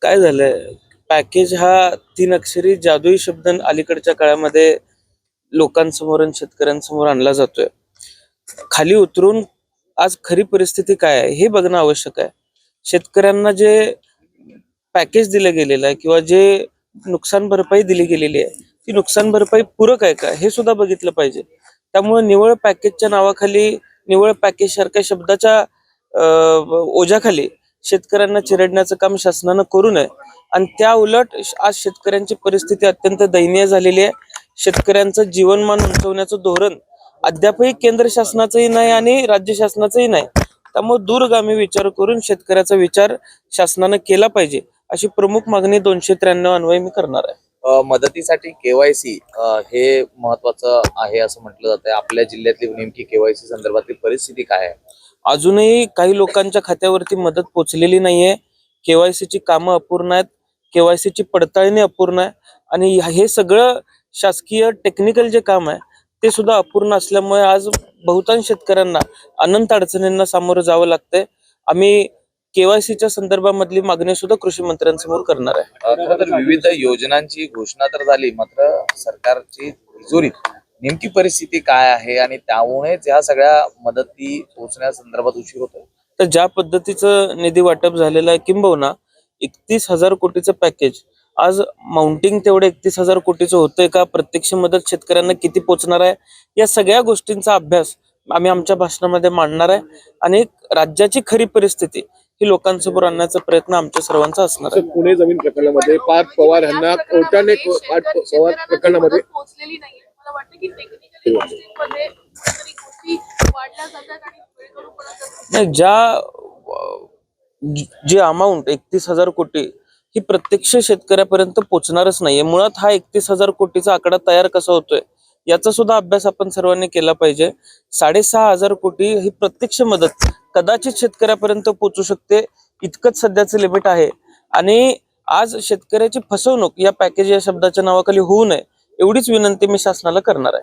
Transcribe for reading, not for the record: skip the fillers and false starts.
काय झालंय, पॅकेज हा तीन अक्षरी जादुई शब्द अलीकडच्या काळामध्ये लोकांसमोर आणि शेतकऱ्यांसमोर आणला जातोय. खाली उतरून आज खरी परिस्थिती काय आहे हे बघणं आवश्यक आहे. शेतकऱ्यांना जे पॅकेज दिलं गेलेलं आहे किंवा जे नुकसान भरपाई दिली गेलेली आहे, ती नुकसान भरपाई पूरक आहे का हे सुद्धा बघितलं पाहिजे. त्यामुळे निव्वळ पॅकेजच्या नावाखाली, निव्वळ पॅकेज सारख्या शब्दाच्या ओझ्याखाली शेतकऱ्यांना चिरडण्याचं काम शासनानं करू नये. आणि त्या उलट आज शेतकऱ्यांची परिस्थिती अत्यंत दयनीय झालेली आहे. शेतकऱ्यांचं जीवनमान उंचवण्याचं धोरण अद्यापही केंद्र शासनाचंही नाही आणि राज्य शासनाचंही नाही. त्यामुळे दूरगामी विचार करून शेतकऱ्याचा विचार शासनानं केला पाहिजे, अशी प्रमुख मागणी 293 अन्वये मी करणार आहे. मदतीसाठी केवायसी हे महत्वाचं आहे असं म्हटलं जातंय. आपल्या जिल्ह्यातली नेमकी केवायसी संदर्भातली परिस्थिती काय आहे? अजूनही काही लोकांच्या खात्यावरती मदत पोचलेली नाहीये. केवायसीची कामं अपूर्ण आहेत, केवायसीची पडताळणी अपूर्ण आहे आणि हे सगळं शासकीय टेक्निकल जे काम आहे ते सुद्धा अपूर्ण असल्यामुळे आज बहुतांश शेतकऱ्यांना अनंत अडचणींना सामोरं जावं लागतंय. आम्ही केवायसीच्या संदर्भामधली मागणी सुद्धा कृषी मंत्र्यांसमोर करणार आहे. खरं तर विविध योजनांची घोषणा तर झाली, मात्र सरकारची तिजोरीत नेमकी परिस्थिती काय आहे आणि त्यामुळेच ह्या सगळ्या मदती पोहोचण्यासंदर्भात उशीर होतोय. तर ज्या पद्धतीचं निधी वाटप झालेलं आहे, किंबहुना 31,000 कोटीचं पॅकेज आज माउंटिंग तेवढं 31,000 कोटीचं होतंय का, प्रत्यक्ष मदत शेतकऱ्यांना किती पोचणार आहे, या सगळ्या गोष्टींचा अभ्यास आम्ही आमच्या भाषणामध्ये मांडणार आहे आणि राज्याची खरी परिस्थिती ही लोकांसमोर आणण्याचा प्रयत्न आमच्या सर्वांचा असणार आहे. पुणे जमीन प्रकरणामध्ये पार्थ पवार यांना कोर्टाने पार्थ पवार प्रकरणामध्ये पोहोचलेली नाहीये. मला वाटतं की टेक्निकली गोष्टींमध्ये कुठेतरी गोष्टी वाढल्या जातात आणि वेळ करून पडत नाही, जी अमाऊंट 31,000 कोटी ही प्रत्यक्ष शेतकऱ्यापर्यंत पोहोचणारच नाहीये. मुळात हा 31,000 कोटीचा आकडा तयार कसा होतोय याचा सुद्धा अभ्यास आपण सर्वांनी केला पाहिजे. 6,500 कोटी ही प्रत्यक्ष मदत कदाचित शेतकऱ्यापर्यंत पोहोचू शकते, इतकंच सध्याचं लिमिट आहे. आणि आज शेतकऱ्याची फसवणूक या पॅकेज या शब्दाच्या नावाखाली होऊ नये एवढीच विनंती मी शासनाला करणार आहे.